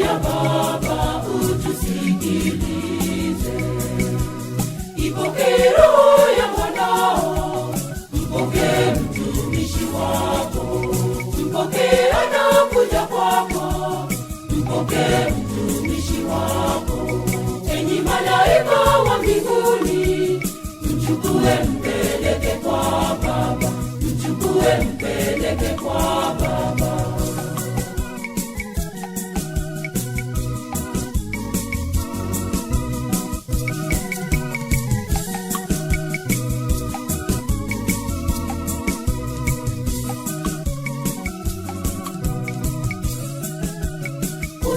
ya Baba utusikilize. Ipokee roho ya mwanao, mpokee mtumishi wako, mpokee anakuja kwako, mpokee mtumishi wako. Enyi malaika wa mbinguni, mchukue mpeleke kwa Baba, mchukue mpeleke kwa Baba.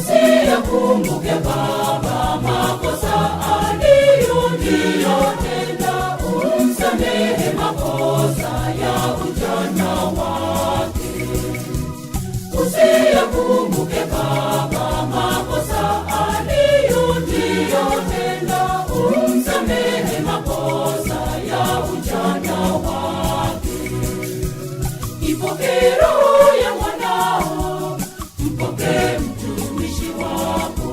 Usiyakumbuke Baba makosa aliyotenda, umsamehe makosa ya ujana wake. Usiyakumbuke Baba makosa aliyotenda, umsamehe makosa ya ujana wake. Ipokee roho ya mwanao, mpokee mtumishi wako,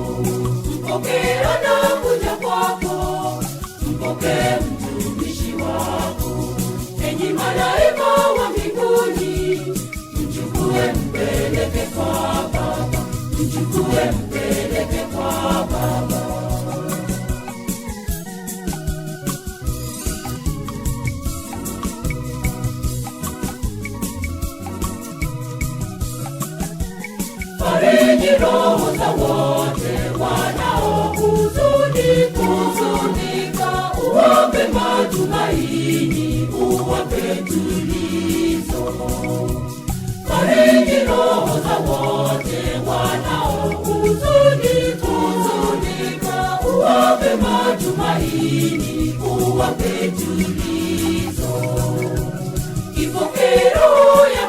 mpokee anakuja kwako, mpokee mtumishi wako. Enyi malaika wa mbinguni, mchukue mpeleke kwa Baba, mchukue mpeleke kwa Baba. Fariji roho za wote wanaohuzunika, uwape matumaini, uwape tulizo. Fariji roho za wote wanaohuzunika, uwape matumaini, uwape tulizo. Ipokee roho ya